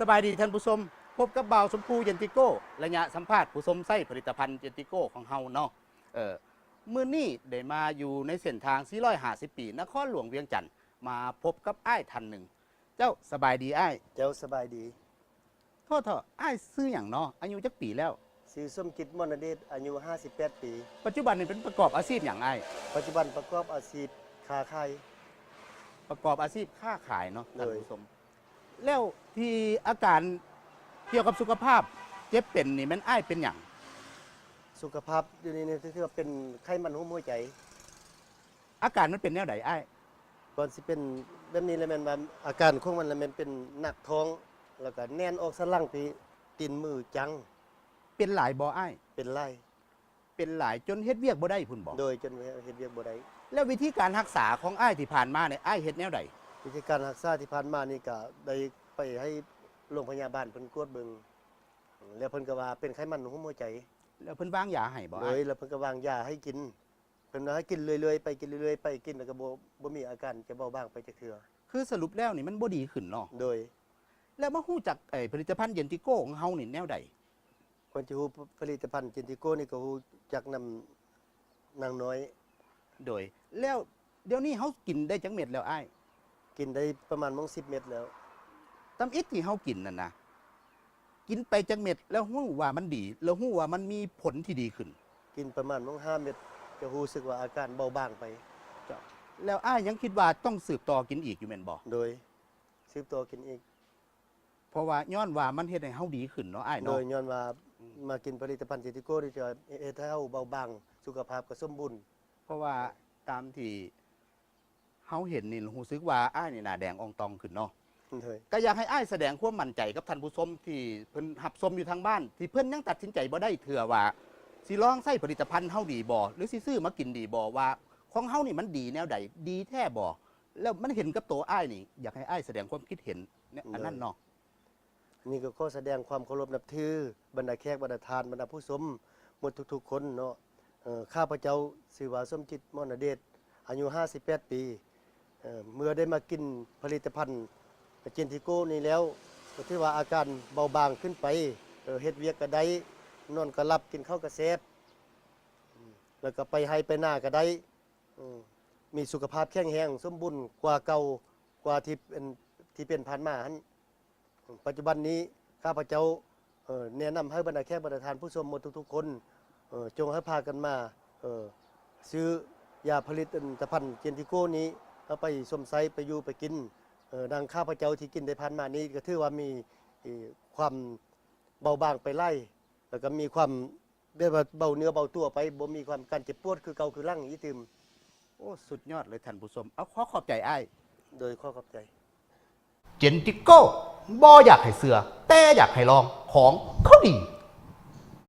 สบายดีท่านผู้ชมพบกับบ่าวชมพูเยนติโก้ระยะสัมภาษณ์ผู้ชมไส้ผลิตภัณฑ์เยนติโก้ของเฮาเนาะมื้อนี้ได้มาอยู่ในเส้นทาง450ปีนครหลวงเวียงจันทน์มาพบกับอ้ายท่านหนึ่งเจ้าสบายดีอ้าย เจ้าสบายดี โทษเถอะอ้ายซื้ออย่างเนาะอายุจักปีแล้ว ชื่อสมคิดมนเดชอายุ58 ปี ปัจจุบันนี่เป็นประกอบอาชีพอย่างอ้าย ปัจจุบันประกอบอาชีพค้าขาย ประกอบอาชีพค้าขายเนาะท่าน เลย ผู้ชมแล้วที่อาการเกี่ยวกับสุขภาพเจ็บเป็นนี่มันอ้ายเป็นอย่าง สุขภาพอยู่นี่ที่ว่าเป็นไข้มันหัวใจ อาการมันเป็นแนวใดอ้าย ก่อนสิเป็นแบบนี้แล้วแม่นว่าอาการของมันแล้วแม่นเป็นหนักท้อง แล้วก็แน่นออกสะลังที่ตีนมือจัง เป็นหลายบ่อ้าย เป็นไล่ เป็นหลายจนเฮ็ดเวียกบ่ได้พุ่นบ่ โดยจนเฮ็ดเวียกบ่ได้ แล้ววิธีการรักษาของอ้ายที่ผ่านมาเนี่ยอ้ายเฮ็ดแนวใด วิธีการรักษาที่ผ่านมานี่ก็ได้ไปให้โรงพยาบาลเพิ่นกวดเบิ่งแล้วเพิ่นก็ว่าเป็นไขมันหัวใจ แล้วเพิ่นวางยาให้บ่ เล อ้าย ยแล้วเพิ่นก็วางยาให้กินเพิ่นว่าให้กินเรื่อยๆไปกินเรื่อยๆไปกินแล้วก็บ่มีอาการจะเบาบางไปจักเทื่อ คือสรุปแล้วนี่มันบ่ดีขึ้นเนาะ โดย แล้วมาฮู้จักผลิตภัณฑ์เย็นติโก้ของเฮานี่แนวใด คนที่ฮู้ผลิตภัณฑ์จินติโก้นี่ก็ฮู้จักนำนางน้อย โดย แล้วเดี๋ยวนี้เฮากินได้จักเม็ดแล้วอ้าย กินได้ประมาณมื้อ10 เม็ดแล้ว ตำอิดที่เฮากินนั่นนะกินไปจักเม็ดแล้วฮู้ว่ามันดี แล้วฮู้ว่ามันมีผลที่ดีขึ้น กินประมาณมื้อ5 เม็ดก็รู้สึกว่าอาการเบาบางไป แล้วอ้ายยังคิดว่าต้องสืบต่อกินอีกอยู่แม่นบ่ โดยสืบตัวกินอีก เพราะว่าย้อนว่ามันเฮ็ดให้เฮาดีขึ้นเนาะอ้าย โด เนาะ ยย้อนว่ามากินผลิตภัณฑ์จินติโก้นี่จะเฮ็ดให้เฮาเบาบางสุขภาพก็สมบูรณ์ เพราะว่าตามที่เฮาเห็นนี่รู้สึกว่าอ้ายนี่หน้าแดงอองตองขึ้นเนาะ โดย ก็อยากให้อ้ายแสดงความมั่นใจกับท่านผู้ชมที่เพิ่นรับชมอยู่ทางบ้าน ที่เพิ่นยังตัดสินใจบ่ได้เถื่อว่าสิลองใช้ผลิตภัณฑ์เฮาดีบ่หรือสิซื้อมากินดีบ่ว่าของเฮานี่มันดีแนวใดดีแท้บ่แล้วมันเห็นกับตัวอ้ายนี่อยากให้อ้ายแสดงความคิดเห็นเนี่ยอันนั้นเนาะ นี่ก็ขอแสดงความเคารพนับถือบรรดาแขกบรรดาทานบรรดาผู้ชมหมดทุกๆคนเนาะข้าพเจ้าชื่อว่าสมจิตมรณเดชอายุ58 ปีเมื่อได้มากินผลิตภัณฑ์เจนติโก้นี่แล้วก็ถือว่าอาการเบาบางขึ้นไปเฮ็ดเวียกก็ได้นอนก็หลับกินข้าวก็แซ่บแล้วก็ไปให้ไปหน้าก็ได้มีสุขภาพแข็งแรงสมบูรณ์กว่าเก่ากว่าที่เป็นผ่านมาหั่นปัจจุบันนี้ข้าพเจ้าแนะนำให้บรรดาแขกบรรดาทานผู้ชมหมดทุกๆคนจงให้พากันมาซื้อยาผลิตภัณฑ์เจนติโก้นี้เอาไปสมไซไปอยู่ไปกินดังข้าพเจ้าที่กินได้ผ่านมานี้ก็ถือว่ามีความเบาบางไปไล่แล้วก็มีความได้ว่าเบาเนื้อเบาตัวไปบ่มีความการเจ็บปวดคือเก่าคือรั่งอีติม โอ้สุดยอดเลยท่านผู้ชมเอาขอบใจอ้าย โดยข้อขอบใจ เจนติโก้บ่อยากให้เสือแต่อยากให้ลองของเขาดี